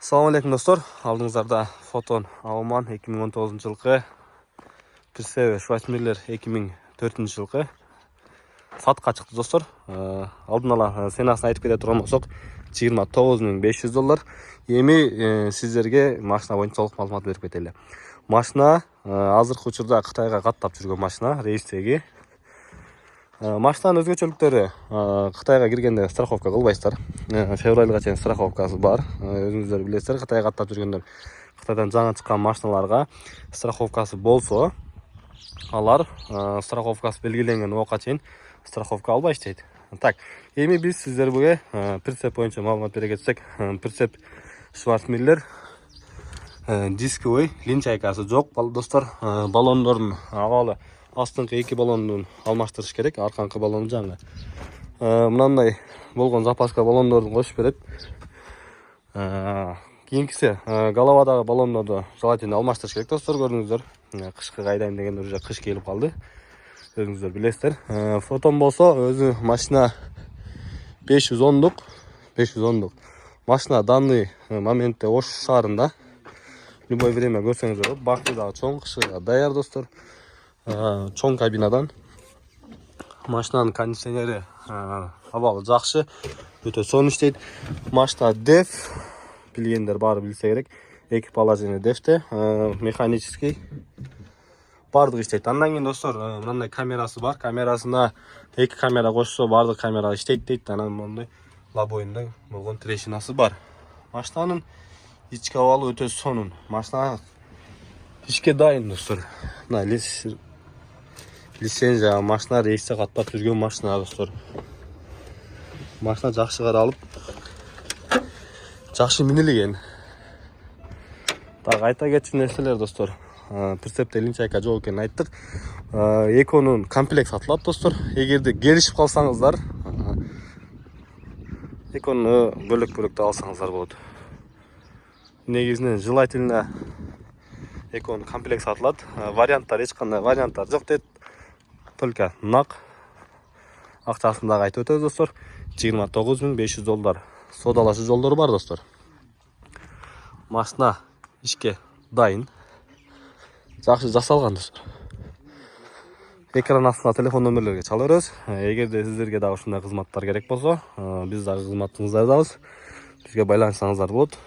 Assalamu alaikum dostlar. Алдыңыздарда Фотон Ауман 2019 жылғы, Присеве Швайцмиллер 2004 жылғы сатқа шықты достар. Алдын ала сенасын айтып кете тұрған болсақ, $29.500. Эми сіздерге машина боюнча толық маалымат берип кетели. Машина азыркы учурда Кытайга каттап жүргөн машина, рейстеги. Машинанын өзгөчөлүктөрү: Кытайга киргенде страховка кылбайсыздар. Февралга чейин страховкасы бар. Өзүңүздөр билесиздер, Кытайга каттап жүргөндөр Кытайдан жаңы чыккан машиналарга страховкасы болсо, алар страховкасы белгиленген убакка чейин страховка албай иштейт. Так, эми биз сиздерге прицеп боюнча маалымат бере кетсек, прицеп Шварцмиллер дисковый линчайкасы жок достор. Баллондордун абалы астыңкы эки баллондун алмаштырыш керек, аркаңкы баллон жаңы. Мынандай болгон запаска баллондордун кошуп берет. Кийинкиси головадагы баллондорду желательно алмаштырыш керек достор, көрдүңүздөр. Кышкы кайдайм дегенде уже кыш келип калды. Өзүңүздөр билесиздер. Фотон болсо өзү машина 510дук. Машина данный моментте Ош шаарында. Любой время көрсөңүздөр болот. Бакты дагы чоң, кышыга даяр достор. Чоң кабинадан. Машинанын кондиционери абалы жакшы, өтө сонун иштейт. Машина DEF, билгендер баары билсе керек. Эки положение DEFте, механический. Бардыгы иштейт. Андан кийин достор, мындай камерасы бар. Камерасына эки камера кошсо бардык камера иштейт дейт. Анан мындай лобоюнда болгон трешинасы бар. Машинанын ички абалы өтө сонун. Машина ишке дайын достор. Мына лицензия машина, рейсте каттап жүргөн машина достор. Машина жакшы каралып, жакшы минилген. Так, айта кетчү нерселер достор. Прицепте линчайка жок экенин айттык. Эконун комплект сатылат достор. Эгерде келишип калсаңыздар, экону бөлөк-бөлөк алсаңыздар болот. Негизинен желательно экон комплект сатылат. Варианттар, эч кандай варианттар жок дейт. Только нак акчасындагы айтып өтөбүз достор. $29.500. Содалашы жолдору бар достор. Машина ишке дайын. Жакшы жасалган достор. Экран астына телефон номерлерге чала беребиз. Эгерде сиздерге дагы ушундай кызматтар керек болсо, биз дагы кызматыңыздардабыз. Бизге байланышсаңыздар болот.